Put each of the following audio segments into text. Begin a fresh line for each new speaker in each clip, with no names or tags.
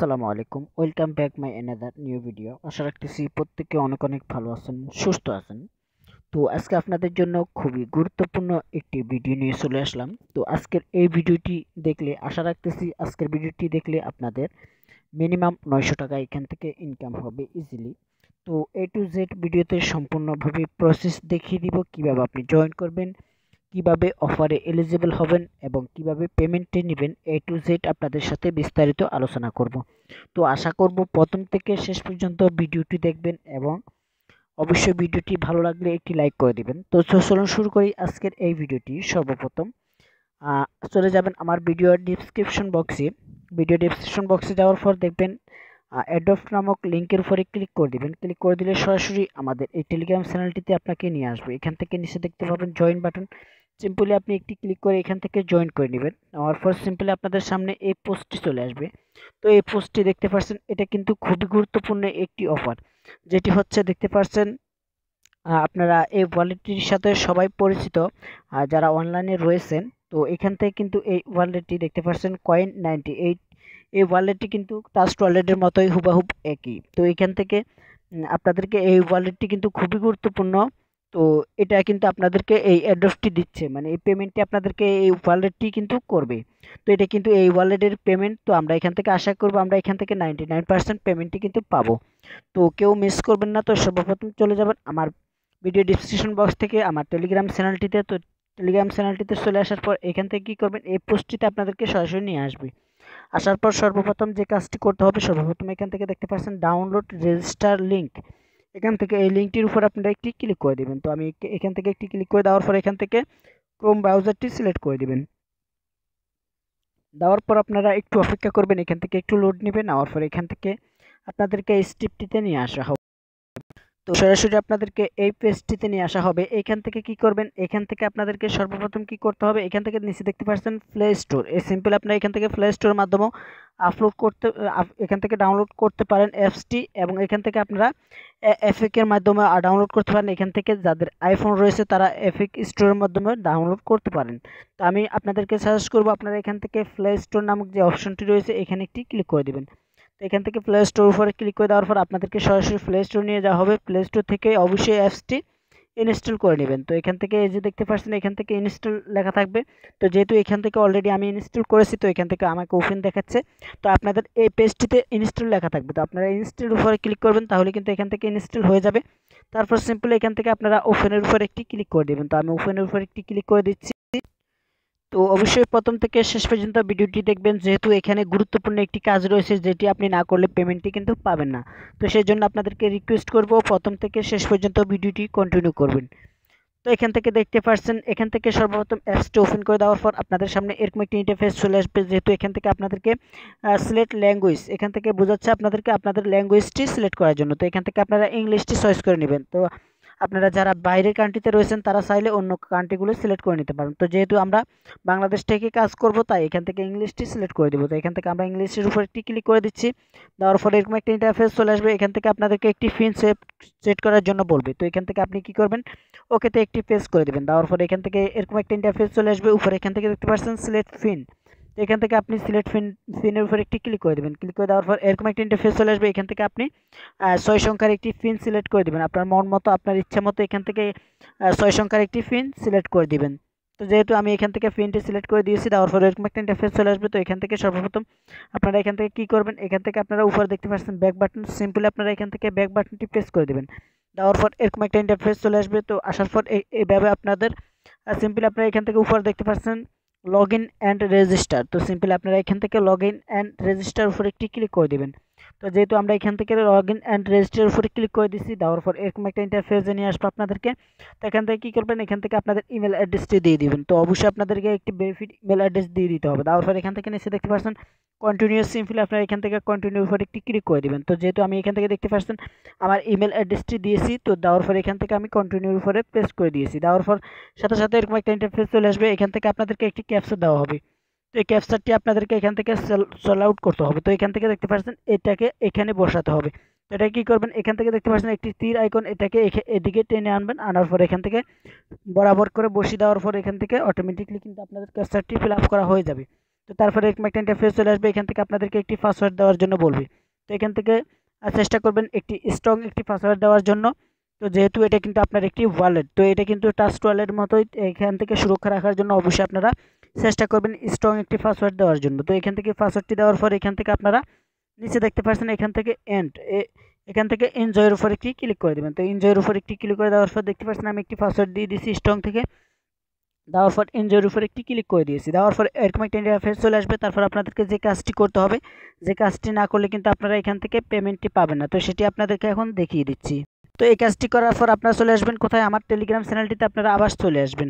আসসালামু আলাইকুম। Welcome back my another new video. আশা রাখতেছি প্রত্যেকে অনেক অনেক ভালো আছেন, সুস্থ আছেন। তো আজকে আপনাদের জন্য খুবই গুরুত্বপূর্ণ একটি ভিডিও নিয়ে চলে আসলাম। তো আজকের এই ভিডিওটি দেখলে আশা রাখতেছি আজকের ভিডিওটি দেখলে আপনাদের মিনিমাম 900 টাকা এখান থেকে ইনকাম হবে ইজিলি। তো এ টু জেড ভিডিওতে সম্পূর্ণভাবে প্রসেস দেখিয়ে দিব, কিভাবে আপনি জয়েন করবেন, কিভাবে অফারে এলিজিবল হবেন এবং কিভাবে পেমেন্টে নেবেন। এ টু জেড আপনাদের সাথে বিস্তারিত আলোচনা করব। তো আশা করব প্রথম থেকে শেষ পর্যন্ত ভিডিওটি দেখবেন এবং অবশ্যই ভিডিওটি ভালো লাগলে একটি লাইক করে দিবেন। তো চলুন শুরু করি আজকের এই ভিডিওটি। সর্বপ্রথম চলে যাবেন আমার ভিডিও ডেসক্রিপশন বক্সে যাওয়ার পর দেখবেন অ্যাডপ্ট নামক লিঙ্কের উপরে ক্লিক করে দিবেন। ক্লিক করে দিলে সরাসরি আমাদের এই টেলিগ্রাম চ্যানেলটিতে আপনাকে নিয়ে আসবে। এখান থেকে নিচে দেখতে পাবেন জয়েন বাটন, সিম্পলি আপনি একটি ক্লিক করে এখান থেকে জয়েন করে নেবেন। নেওয়ার পর সিম্পলি আপনাদের সামনে এই পোস্টটি চলে আসবে। তো এই পোস্টটি দেখতে পাচ্ছেন, এটা কিন্তু খুবই গুরুত্বপূর্ণ একটি অফার, যেটি হচ্ছে দেখতে পাচ্ছেন আপনারা এই ওয়ালেটটির সাথে সবাই পরিচিত যারা অনলাইনে রয়েছেন। তো এখান থেকে কিন্তু এই ওয়ালেটটি দেখতে পাচ্ছেন Coin98, এই ওয়ালেটটি কিন্তু ট্রাস্ট ওয়ালেটের মতোই হুবাহুব একই। তো এখান থেকে আপনাদেরকে এই ওয়ালেটটি কিন্তু খুবই গুরুত্বপূর্ণ। তো এটা কিন্তু আপনাদেরকে এই অ্যাড্রেসটি দিচ্ছে, মানে এই পেমেন্টটি আপনাদেরকে এই ওয়ালেটটি কিন্তু করবে। তো এটা কিন্তু এই ওয়ালেটের পেমেন্ট। তো আমরা এখান থেকে আশা করব আমরা এখান থেকে 99% পেমেন্টটি কিন্তু পাবো। তো কেউ মিস করবেন না। তো সর্বপ্রথম চলে যাবেন আমার ভিডিও ডিসক্রিপশন বক্স থেকে আমার টেলিগ্রাম চ্যানেলটিতে। তো টেলিগ্রাম চ্যানেলটিতে চলে আসার পর এখান থেকে কী করবেন, এই পোস্টটিতে আপনাদেরকে সরাসরি নিয়ে আসবে। আসার পর সর্বপ্রথম যে কাজটি করতে হবে, সর্বপ্রথম এখান থেকে দেখতে পাচ্ছেন ডাউনলোড রেজিস্টার লিঙ্ক। এখান থেকে এই লিঙ্কটির উপর আপনারা একটি ক্লিক করে দিবেন। তো আমি এখান থেকে একটি ক্লিক করে দেওয়ার পর এখান থেকে ক্রোম ব্রাউজারটি সিলেক্ট করে দিবেন। দেওয়ার পর আপনারা একটু অপেক্ষা করবেন, এখান থেকে একটু লোড নেবেন। নেওয়ার পর এখান থেকে আপনাদেরকে এই স্টেপটিতে নিয়ে আসা হবে। তো সরাসরি আপনাদেরকে এই পেজটিতে নিয়ে আসা হবে। এখান থেকে কি করবেন, এখান থেকে আপনাদেরকে সর্বপ্রথম কি করতে হবে, এখান থেকে নিচে দেখতে পাচ্ছেন প্লে স্টোর। এই সিম্পল আপনারা এখান থেকে প্লে স্টোরের মাধ্যমেও এখান থেকে ডাউনলোড করতে পারেন অ্যাপসটি, এবং এখান থেকে আপনারা এফিক এর মাধ্যমে ডাউনলোড করতে পারেন। এখান থেকে যাদের আইফোন রয়েছে তারা এফিক স্টোরের মাধ্যমে ডাউনলোড করতে পারেন। তো আমি আপনাদেরকে সাজেস্ট করব আপনারা এখান থেকে প্লে স্টোর নামক যে অপশনটি রয়েছে এখানে একটি ক্লিক করে দিবেন। তো এখান থেকে প্লে স্টোর উপরে ক্লিক করে দেওয়ার পর আপনাদেরকে সরাসরি প্লে স্টোর নিয়ে যাওয়া হবে। প্লে স্টোর থেকে অবশ্যই অ্যাপসটি ইনস্টল করে নেবেন। তো এখান থেকে এই যে দেখতে পাচ্ছেন এখান থেকে ইনস্টল লেখা থাকবে। তো যেহেতু এখান থেকে অলরেডি আমি ইনস্টল করেছি, তো এখান থেকে আমাকে ওপেন দেখাচ্ছে। তো আপনাদের এই পেজটিতে ইনস্টল লেখা থাকবে, তো আপনারা ইনস্টল উপরে ক্লিক করবেন, তাহলে কিন্তু এখান থেকে ইনস্টল হয়ে যাবে। তারপর সিম্পলি এখান থেকে আপনারা ওপেনের উপর একটি ক্লিক করে দেবেন। তো আমি ওপেনের উপর একটি ক্লিক করে দিচ্ছি। তো অবশ্যই প্রথম থেকে শেষ পর্যন্ত ভিডিওটি দেখবেন, যেহেতু এখানে গুরুত্বপূর্ণ একটি কাজ রয়েছে যেটি আপনি না করলে পেমেন্টটি কিন্তু পাবেন না। তো সেই জন্য আপনাদেরকে রিকোয়েস্ট করব প্রথম থেকে শেষ পর্যন্ত ভিডিওটি কন্টিনিউ করবেন। তো এখান থেকে দেখতে পাচ্ছেন, এখান থেকে সর্বপ্রথম অ্যাপসটি ওপেন করে দেওয়ার পর আপনাদের সামনে এরকম একটি ইন্টারফেস চলে আসবে। যেহেতু এখান থেকে আপনাদেরকে সিলেক্ট ল্যাঙ্গুয়েজ, এখান থেকে বোঝাচ্ছে আপনাদেরকে আপনাদের ল্যাঙ্গুয়েজটি সিলেক্ট করার জন্য। তো এখান থেকে আপনারা ইংলিশটি চয়েস করে নেবেন। তো আপনারা যারা বাইরের কান্ট্রিতে রয়েছেন তারা চাইলে অন্য কান্ট্রিগুলো সিলেক্ট করে নিতে পারেন। তো যেহেতু আমরা বাংলাদেশ থেকে কাজ করব, তাই এখান থেকে ইংলিশটি সিলেক্ট করে দেবো। তো এখান থেকে আমরা ইংলিশের উপর একটি ক্লিক করে দিচ্ছি। দেওয়ার পরে এরকম একটা ইন্টারফেস চলে আসবে। এখান থেকে আপনাদেরকে একটি পিন সেট করার জন্য বলবে। তো এখান থেকে আপনি কি করবেন, ওকেতে একটি প্রেস করে দেবেন। দেওয়ার পরে এখান থেকে এরকম একটা ইন্টারফেস চলে আসবে। উপরে এখান থেকে দেখতে পাচ্ছেন সিলেক্ট পিন। তো এখান থেকে আপনি সিলেক্ট পিনের উপর একটি ক্লিক করে দেবেন। ক্লিক করে দেওয়ার পর এরকম একটা ইন্টারফেস চলে আসবে। এখান থেকে আপনি 6 সংখ্যার একটি পিন সিলেক্ট করে দেবেন। আপনার মন মতো, আপনার ইচ্ছা মতো এখান থেকে 6 সংখ্যার একটি পিন সিলেক্ট করে দিবেন। তো যেহেতু আমি এখান থেকে পিনটি সিলেক্ট করে দিয়েছি, দেওয়ার পরে এরকম একটা ইন্টারফেস চলে আসবে। তো এখান থেকে সর্বপ্রথম আপনারা এখান থেকে কি করবেন, এখান থেকে আপনারা উপরে দেখতে পাচ্ছেন ব্যাক বাটন, সিম্পলি আপনারা এখান থেকে ব্যাক বাটনটি প্রেস করে দেবেন। দেওয়ার পর এরকম একটা ইন্টারফেস চলে আসবে। তো আসার পর এইভাবে আপনাদের সিম্পলি আপনারা এখান থেকে উপরে দেখতে পাচ্ছেন লগ ইন অ্যান্ড রেজিস্টার। তো সিম্পলি আপনারা এখান থেকে লগ ইন অ্যান্ড রেজিস্টার উপরে একটি ক্লিক করে দেবেন। তো যেহেতু আমরা এখান থেকে লগ ইন অ্যান্ড রেজিস্টার উপরে ক্লিক করে দিচ্ছি, দেওয়ার পর এরকম একটা ইন্টারফেসে নিয়ে আসবো আপনাদেরকে। তো এখান থেকে কী করবেন, এখান থেকে আপনাদের ইমেল অ্যাড্রেসটি দিয়ে দিবেন। তো অবশ্যই আপনাদেরকে একটি ভেরিফাইড ইমেল অ্যাড্রেস দিয়ে দিতে হবে। দেওয়ার পর এখান থেকে নিচে দেখতে পাচ্ছেন কন্টিনিউ, সিম্পলি আপনারা এখান থেকে কন্টিনিউ উপরে একটি ক্লিক করে দেবেন। তো যেহেতু আমি এখান থেকে দেখতে পাচ্ছেন আমার ইমেল অ্যাড্রেসটি দিয়েছি, তো দেওয়ার পর এখান থেকে আমি কন্টিনিউর উপরে প্রেস করে দিয়েছি। দেওয়ার পর সাথে সাথে এরকম একটা ইন্টারফেস চলে আসবে। এখান থেকে আপনাদেরকে একটি ক্যাপচা দেওয়া হবে। তো এই ক্যাপচারটি আপনাদেরকে এখান থেকে সল আউট করতে হবে। তো এখান থেকে দেখতে পাচ্ছেন এটাকে এখানে বসাতে হবে। তো এটা কি করবেন, এখান থেকে দেখতে পাচ্ছেন একটি তীর আইকন, এটাকে এদিকে টেনে আনবেন। আনার পর এখান থেকে বরাবর করে বসিয়ে দেওয়ার পর এখান থেকে অটোমেটিকলি কিন্তু আপনাদের ক্যাপচারটি ফিল আপ করা হয়ে যাবে। তো তারপরে এরকম একটা ইন্টারফেস চলে আসবে, এখান থেকে আপনাদেরকে একটি পাসওয়ার্ড দেওয়ার জন্য বলবে। তো এখান থেকে চেষ্টা করবেন একটি স্ট্রং একটি পাসওয়ার্ড দেওয়ার জন্য। তো যেহেতু এটা কিন্তু আপনার একটি ওয়ালেট, তো এটা কিন্তু ট্রাস্ট ওয়ালেট মতোই, এখান থেকে সুরক্ষা রাখার জন্য অবশ্যই আপনারা চেষ্টা করবেন স্ট্রং একটি পাসওয়ার্ড দেওয়ার জন্য। তো এখান থেকে পাসওয়ার্ডটি দেওয়ার পর এখান থেকে আপনারা নিচে দেখতে পাচ্ছেন এখান থেকে এখান থেকে এনজয়ের উপর একটি ক্লিক করে দেবেন। তো এনজয়ের উপর একটি ক্লিক করে দেওয়ার পর দেখতে পাচ্ছেন আমি একটি পাসওয়ার্ড দিয়ে দিয়েছি স্ট্রং থেকে, দেওয়ার পর এনজয়ের উপর একটি ক্লিক করে দিয়েছি। দেওয়ার পর এরকম একটা ইন্টারফেস চলে আসবে। তারপর আপনাদেরকে যে কাজটি করতে হবে, যে কাজটি না করলে কিন্তু আপনারা এখান থেকে পেমেন্টটি পাবেন না, তো সেটি আপনাদেরকে এখন দেখিয়ে দিচ্ছি। তো এই কাজটি করার পর আপনারা চলে আসবেন কোথায়, আমার টেলিগ্রাম চ্যানেলটিতে আপনারা আবার চলে আসবেন।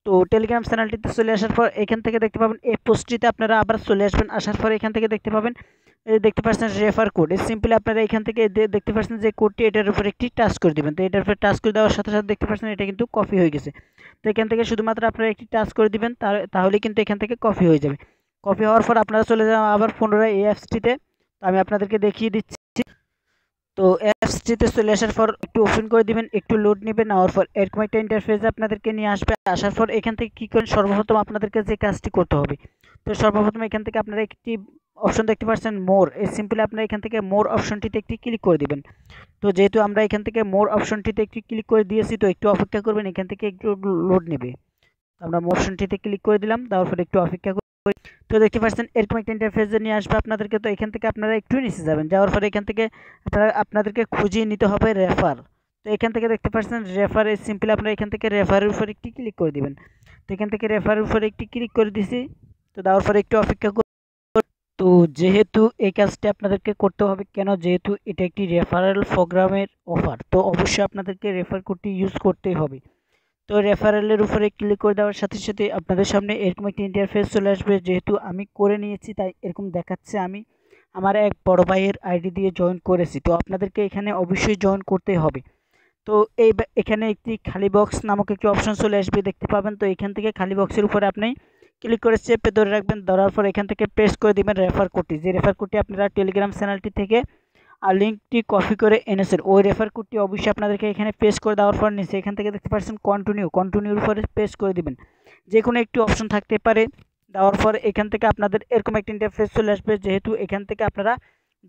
তো টেলিগ্রাম চ্যানেলটিতে চলে আসার পর এখান থেকে দেখতে পাবেন এই পোস্টটিতে আপনারা আবার চলে আসবেন। আসার পর এখান থেকে দেখতে পাবেন দেখতে পাচ্ছেন রেফার কোড, সিম্পলি আপনারা এখান থেকে দেখতে পাচ্ছেন যে কোডটি, এটার উপর একটি টাচ করে দিবেন। তো এটার উপর টাচ করে দেওয়ার সাথে সাথে দেখতে পাচ্ছেন এটা কিন্তু কপি হয়ে গেছে। তো এখান থেকে শুধুমাত্র আপনারা একটি টাচ করে দিবেন, তাহলে কিন্তু এখান থেকে কপি হয়ে যাবে। কপি হওয়ার পর আপনারা চলে যাবেন আবার পুনরায় এই অ্যাপসটিতে। তো আমি আপনাদেরকে দেখিয়ে দিচ্ছি। তো অ্যাপসটিতে চলে আসার পর একটু ওপেন করে দিবেন, একটু লোড নেবেন, নেওয়ার পর এরকম একটা ইন্টারফেস আপনাদেরকে নিয়ে আসবে। আসার পর এখান থেকে কী করেন, সর্বপ্রথম আপনাদেরকে যে কাজটি করতে হবে, তো সর্বপ্রথম এখান থেকে আপনারা একটি অপশন দেখতে পাচ্ছেন মোর, এই সিম্পলি আপনারা এখান থেকে মোর অপশনটিতে একটি ক্লিক করে দিবেন। তো যেহেতু আমরা এখান থেকে মোর অপশনটিতে একটি ক্লিক করে দিয়েছি, তো একটু অপেক্ষা করবেন, এখান থেকে একটু লোড নেবে। আমরা মোর অপশনটিতে ক্লিক করে দিলাম, দেওয়ার পর একটু অপেক্ষা করি। তো দেখতে পাচ্ছেন এরকম একটা ইন্টারফেস নিয়ে আসবে আপনাদেরকে। তো এখান থেকে আপনারা একটু নিচে যাবেন, যাওয়ার পরে এখান থেকে আপনাদেরকে খুঁজিয়ে নিতে হবে রেফার। তো এখান থেকে দেখতে পাচ্ছেন রেফারে, সিম্পলি আপনারা এখান থেকে রেফারের উপর একটি ক্লিক করে দিবেন। তো এখান থেকে রেফারের উপর একটি ক্লিক করে দিছি। তো দেওয়ার পরে একটু অপেক্ষা করুন। তো যেহেতু এই কাজটি আপনাদেরকে করতে হবে কেন, যেহেতু এটা একটি রেফারেল প্রোগ্রামের অফার, তো অবশ্যই আপনাদেরকে রেফার কোডটি ইউজ করতেই হবে। তো রেফারেলের উপরে ক্লিক করে দেওয়ার সাথে সাথে আপনাদের সামনে এরকম একটি ইন্টারফেস চলে আসবে। যেহেতু আমি করে নিয়েছি তাই এরকম দেখাচ্ছে, আমি আমার এক বড় ভাইয়ের আইডি দিয়ে জয়েন করেছি। তো আপনাদেরকে এখানে অবশ্যই জয়েন করতেই হবে। তো এখানে একটি খালি বক্স নামক একটি অপশন চলে আসবে, দেখতে পাবেন। তো এখান থেকে খালি বক্সের উপরে আপনি ক্লিক করে চেপে ধরে রাখবেন, ধরার পর এখান থেকে পেস্ট করে দিবেন রেফার কোডটি, যে রেফার কোডটি আপনারা টেলিগ্রাম চ্যানেলটি থেকে আর লিঙ্কটি কপি করে এনেছেন, ওই রেফার কোডটি অবশ্যই আপনাদেরকে এখানে পেস্ট করে দেওয়ার পর নিচে এখান থেকে দেখতে পাচ্ছেন কন্টিনিউর উপরে পেস্ট করে দিবেন। যে কোনো একটি অপশন থাকতে পারে। দেওয়ার পর এখান থেকে আপনাদের এরকম একটা ইন্টারফেস চলে আসবে। যেহেতু এখান থেকে আপনারা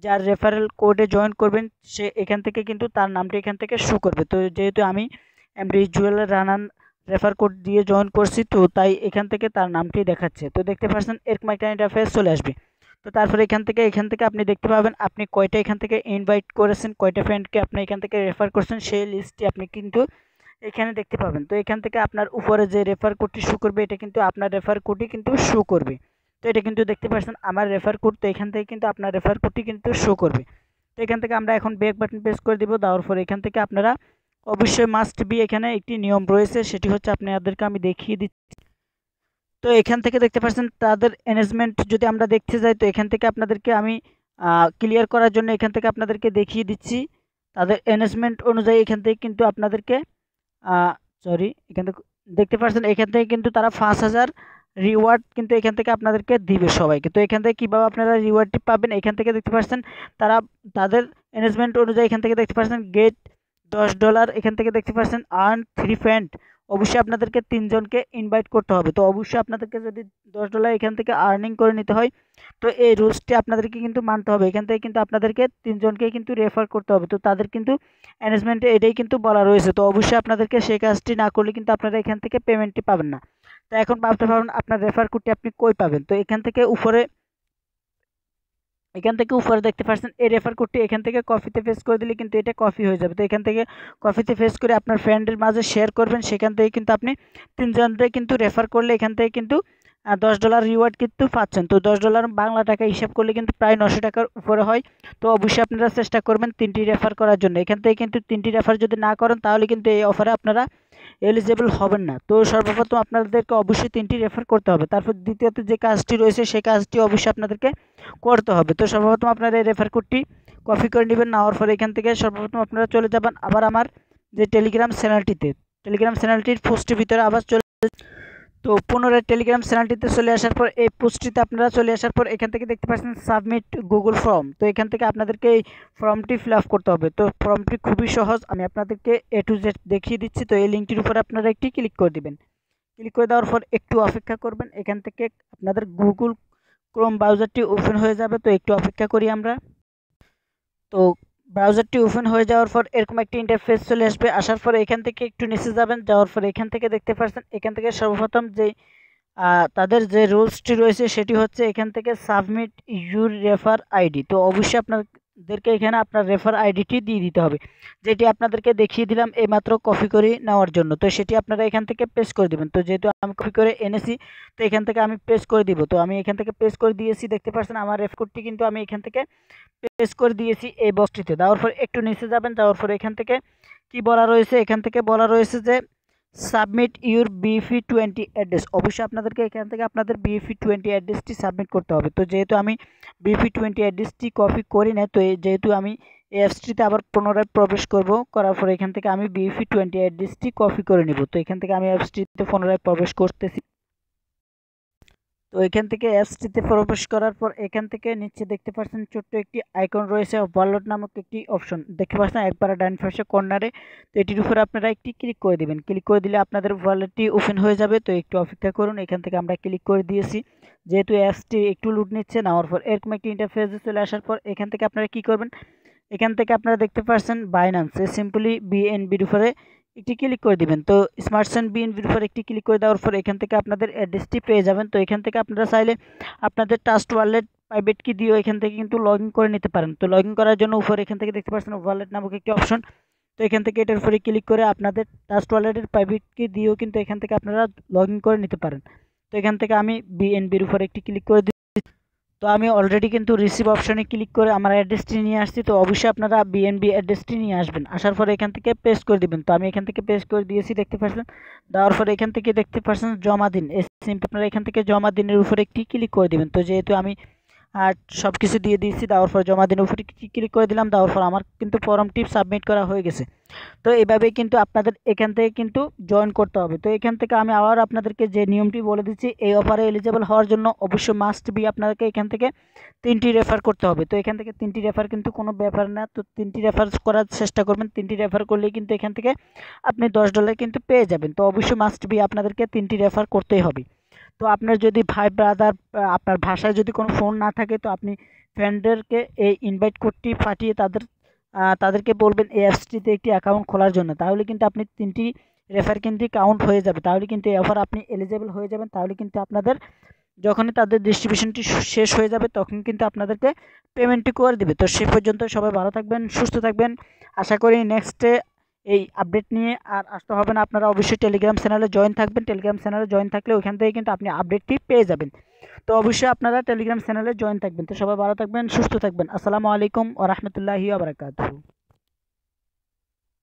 যার রেফারেল কোডে জয়েন করবেন, সে এখান থেকে কিন্তু তার নামটি এখান থেকে শো করবে। তো যেহেতু আমি জুয়েল রানান রেফার কোড দিয়ে জয়েন করছি, তো তাই এখান থেকে তার নামটি দেখাচ্ছে। তো দেখতে পাচ্ছেন এরকম একটা ইন্টারফেস চলে আসবে। তো তারপরে এখান থেকে আপনি দেখতে পাবেন আপনি কয়টা এখান থেকে ইনভাইট করেছেন, কয়টা ফ্রেন্ডকে আপনি এখান থেকে রেফার করছেন, সেই লিস্টটি আপনি কিন্তু এখানে দেখতে পাবেন। তো এখান থেকে আপনার উপরে যে রেফার কোডটি শো করবে, এটা কিন্তু আপনার রেফার কোডই কিন্তু শো করবে। তো এটা কিন্তু দেখতে পাচ্ছেন আমার রেফার কোড, তো এখান থেকে কিন্তু আপনার রেফার কোডটি কিন্তু শো করবে। তো এখান থেকে আমরা এখন ব্যাক বাটন প্রেস করে দিব। দেওয়ার পর এখান থেকে আপনারা অবশ্যই মাস্ট বি, এখানে একটি নিয়ম রয়েছে, সেটি হচ্ছে আপনাদেরকে আমি দেখিয়ে দিচ্ছি। তো এখান থেকে দেখতে পাচ্ছেন তাদের এনগেজমেন্ট যদি আমরা দেখতে যাই, তো এখান থেকে আপনাদেরকে আমি ক্লিয়ার করার জন্য এখান থেকে আপনাদেরকে দেখিয়ে দিচ্ছি। তাদের এনগেজমেন্ট অনুযায়ী এখান থেকে কিন্তু আপনাদেরকে এখান থেকে দেখতে পাচ্ছেন এখান থেকে কিন্তু তারা 5000 রিওয়ার্ড কিন্তু এখান থেকে আপনাদেরকে দিবে সবাইকে। তো এখান থেকে কীভাবে আপনারা রিওয়ার্ডটি পাবেন, এখান থেকে দেখতে পাচ্ছেন তারা তাদের এনগেজমেন্ট অনুযায়ী এখান থেকে দেখতে পাচ্ছেন গেট $10, এখান থেকে দেখতে পাচ্ছেন আর্ন 3 ফ্রেন্ড। অবশ্যই আপনাদেরকে 3 জনকে ইনভাইট করতে হবে। তো অবশ্যই আপনাদেরকে যদি $10 এখান থেকে আর্নিং করে নিতে হয়, তো এই রুলসটি আপনাদেরকে কিন্তু মানতে হবে। এখান থেকে কিন্তু আপনাদেরকে 3 জনকে কিন্তু রেফার করতে হবে। তো তাদের কিন্তু অ্যারেঞ্জমেন্টে এটাই কিন্তু বলা রয়েছে। তো অবশ্যই আপনাদেরকে সেই কাজটি না করলে কিন্তু আপনারা এখান থেকে পেমেন্টটি পাবেন না। তো এখন ভাবতে পারবেন আপনার রেফার কোডটি আপনি কই পাবেন। তো এখান থেকে উপরে দেখতে পাচ্ছেন এই রেফার কোডটি এখান থেকে কপিতে পেস্ট করে দিলে কিন্তু এটা কপি হয়ে যাবে। তো এখান থেকে কপিতে পেস্ট করে আপনার ফ্রেন্ডের মাঝে শেয়ার করবেন। সেখান থেকে কিন্তু আপনি 3 জনকে কিন্তু রেফার করলে এখান থেকে কিন্তু $10 রিওয়ার্ড কিন্তু পাচ্ছেন। তো $10 বাংলা টাকা হিসাব করলে কিন্তু প্রায় 900 টাকার উপরে হয়। তো অবশ্যই আপনারা চেষ্টা করবেন 3টি রেফার করার জন্য। এখান থেকে কিন্তু 3টি রেফার যদি না করেন, তাহলে কিন্তু এই অফারে আপনারা এলিজিবল হবেন না। তো সর্বপ্রথম আপনাদেরকে অবশ্যই 3টি রেফার করতে হবে। তারপর দ্বিতীয়ত যে কাজটি রয়েছে, সেই কাজটি অবশ্যই আপনাদেরকে করতে হবে। তো সর্বপ্রথম আপনারা এই রেফার কোডটি কপি করে নেবেন। নেওয়ার পরে এখান থেকে সর্বপ্রথম আপনারা চলে যাবেন আবার আমার যে টেলিগ্রাম চ্যানেলটির পোস্টের ভিতরে আবার চলে। তো পুনরায় টেলিগ্রাম চ্যানেলটিতে চলে আসার পর এই পোস্টটিতে আপনারা চলে আসার পর এখান থেকে দেখতে পাচ্ছেন সাবমিট গুগল ফর্ম। তো এখান থেকে আপনাদেরকে এই ফর্মটি ফিল আপ করতে হবে। তো ফর্মটি খুবই সহজ, আমি আপনাদেরকে A to Z দেখিয়ে দিচ্ছি। তো এই লিঙ্কটির উপর আপনারা একটি ক্লিক করে দিবেন। ক্লিক করে দেওয়ার পর একটু অপেক্ষা করবেন, এখান থেকে আপনাদের গুগল ক্রোম ব্রাউজারটি ওপেন হয়ে যাবে। তো একটু অপেক্ষা করি আমরা। তো ব্রাউজারটি ওপেন হয়ে যাওয়ার পর এরকম একটি ইন্টারফেস চলে আসবে। আসার পরে এখান থেকে একটু নিচে যাবেন, যাওয়ার পরে এখান থেকে দেখতে পাচ্ছেন এখান থেকে সর্বপ্রথম যে তাদের যে রুলসটি রয়েছে সেটি হচ্ছে এখান থেকে সাবমিট ইউর রেফার আইডি। তো অবশ্যই আপনাদেরকে এখানে আপনার রেফার আইডিটি দিয়ে দিতে হবে, যেটি আপনাদেরকে দেখিয়ে দিলাম এইমাত্র কপি করে নেওয়ার জন্য। তো সেটি আপনারা এখান থেকে পেস্ট করে দিবেন। তো যেহেতু আমি কপি করে এনেছি, তো এখান থেকে আমি পেস্ট করে দিব। তো আমি এখান থেকে পেস্ট করে দিয়েছি, দেখতে পাচ্ছেন আমার রেফ কোডটি কিন্তু আমি এখান থেকে পেস্ট করে দিয়েছি এই বক্সটিতে। দেওয়ার পর একটু নিচে যাবেন, যাওয়ার পর এখান থেকে কি বলা রয়েছে, এখান থেকে বলা রয়েছে যে সাবমিট ইউর BF20 অ্যাড্রেস। অবশ্যই আপনাদেরকে এখান থেকে আপনাদের BF20 অ্যাড্রেসটি সাবমিট করতে হবে। তো যেহেতু আমি BF20 অ্যাড্রেসটি কপি করি না, তো যেহেতু আমি এই অ্যাপসটিতে আবার পুনরায় প্রবেশ করব, করার পর এখান থেকে আমি BF20 অ্যাড্রেসটি কপি করে নিব। তো এখান থেকে আমি অ্যাপসটিতে পুনরায় প্রবেশ করতেছি। তো এখান থেকে অ্যাপসটিতে প্রবেশ করার পর এখান থেকে নিচে দেখতে পাচ্ছেন ছোট্ট একটি আইকন রয়েছে, ওভারলোড নামক একটি অপশন দেখতে পাচ্ছেন একবার ডান পাশে কর্নারে। তো এটির উপরে আপনারা একটি ক্লিক করে দিবেন। ক্লিক করে দিলে আপনাদের ওয়ালেটটি ওপেন হয়ে যাবে। তো একটু অপেক্ষা করুন, এখান থেকে আমরা ক্লিক করে দিয়েছি। যেহেতু অ্যাপসটি একটু লোড নিচ্ছে, নেওয়ার পর এরকম একটি ইন্টারফেসে চলে আসার পর এখান থেকে আপনারা কি করবেন, এখান থেকে আপনারা দেখতে পাচ্ছেন বাইন্যান্সে সিম্পলি বিএনবির উপরে একটি ক্লিক করে দিবেন। তো স্মার্ট চেইন বিএনবির উপর একটি ক্লিক করে দেওয়ার পর এখান থেকে আপনাদের অ্যাড্রেসটি পেয়ে যাবেন। তো এখান থেকে আপনারা চাইলে আপনাদের ট্রাস্ট ওয়ালেট প্রাইভেট কি দিয়েও এখান থেকে কিন্তু লগ ইন করে নিতে পারেন। তো লগ ইন করার জন্য উপরে এখান থেকে দেখতে পাচ্ছেন ওয়ালেট নামক একটি অপশন। তো এখান থেকে এটার উপরে ক্লিক করে আপনাদের ট্রাস্ট ওয়ালেটের প্রাইভেট কি দিয়েও কিন্তু এখান থেকে আপনারা লগ ইন করে নিতে পারেন। তো এখান থেকে আমি বিএনবির উপর একটি ক্লিক করে দিই। তো আমি অলরেডি কিন্তু রিসিভ অপশনে ক্লিক করে আমার অ্যাড্রেসটি নিয়ে আসছি। তো অবশ্যই আপনারা বিএনবি অ্যাড্রেসটি নিয়ে আসবেন, আসার পরে এখান থেকে পেস্ট করে দিবেন। তো আমি এখান থেকে পেস্ট করে দিয়েছি, দেখতে পাচ্ছেন। দেওয়ার পরে এখান থেকে দেখতে পাচ্ছেন জমা দিন, আপনারা এখান থেকে জমা দিনের উপরে একটি ক্লিক করে দিবেন। তো যেহেতু আমি আর সব কিছু দিয়ে দিয়েছি, দেওয়ার পর জমা দিনের উপরে ক্লিক করে দিলাম। দেওয়ার পর আমার কিন্তু ফর্মটি সাবমিট করা হয়ে গেছে। তো এইভাবেই কিন্তু আপনাদের এখান থেকে কিন্তু জয়েন করতে হবে। তো এখান থেকে আমি আবার আপনাদেরকে যে নিয়মটি বলে দিচ্ছি, এই অফারে এলিজিবল হওয়ার জন্য অবশ্যই মাস্ট বি আপনাদেরকে এখান থেকে 3টি রেফার করতে হবে। তো এখান থেকে 3টি রেফার কিন্তু কোনো ব্যাপার না। তো 3টি রেফার করার চেষ্টা করবেন। 3টি রেফার করলেই কিন্তু এখান থেকে আপনি $10 কিন্তু পেয়ে যাবেন। তো অবশ্যই মাস্ট বি আপনাদেরকে 3টি রেফার করতেই হবে। তো আপনার যদি ভাই ব্রাদার আপনার ভাষায় যদি কোনো ফোন না থাকে, তো আপনি ফ্রেন্ডদেরকে এই ইনভাইট কোডটি পাঠিয়ে তাদেরকে বলবেন এই অ্যাপসটিতে একটি অ্যাকাউন্ট খোলার জন্য। তাহলে কিন্তু আপনি 3টি রেফার কিন্তু কাউন্ট হয়ে যাবে। তাহলে কিন্তু এই অফার আপনি এলিজেবল হয়ে যাবেন। তাহলে কিন্তু আপনাদের যখনই তাদের ডিস্ট্রিবিউশনটি শেষ হয়ে যাবে, তখন কিন্তু আপনাদেরকে পেমেন্টটি করে দেবে। তো সে পর্যন্ত সবাই ভালো থাকবেন, সুস্থ থাকবেন। আশা করি নেক্সটে এই আপডেট নিয়ে আর আসতে হবে না। আপনারা অবশ্যই টেলিগ্রাম চ্যানেলে জয়েন থাকবেন। টেলিগ্রাম চ্যানেলে জয়েন থাকলে ওইখান থেকে কিন্তু আপনি আপডেটটি পেয়ে যাবেন। তো অবশ্যই আপনারা টেলিগ্রাম চ্যানেলে জয়েন থাকবেন। তো সবাই ভালো থাকবেন, সুস্থ থাকবেন। আসসালামু আলাইকুম ওয়া রাহমাতুল্লাহি ওয়া বারাকাতুহু।